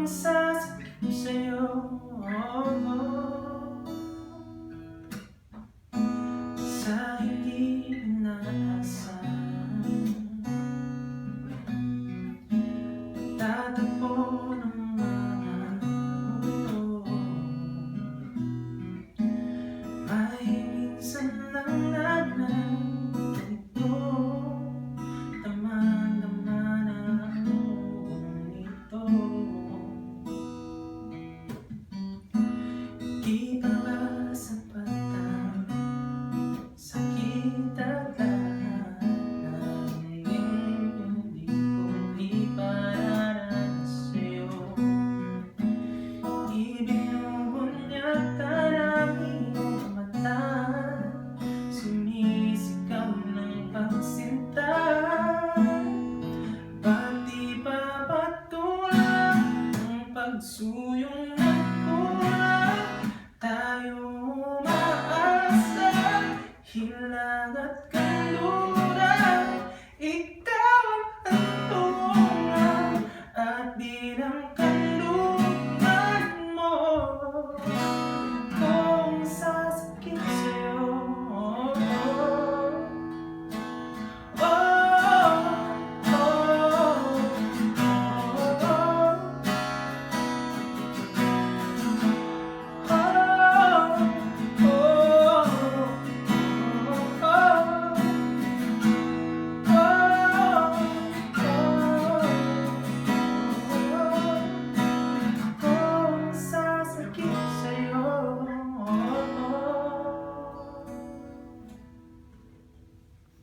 sasakit sa'yo. Sa hindi inaasahan, tatagpo ng mga mundo. Ay minsan lang na ganito, damang-dama na nito. Di pa ba sapat ang sakit at lahat ng hindi ko ipararanas sa'yo? Ibinubunyag ka ng iyong mata, sumisigaw ng pagsinta. Ba't di pa patuloy ang pagsuyong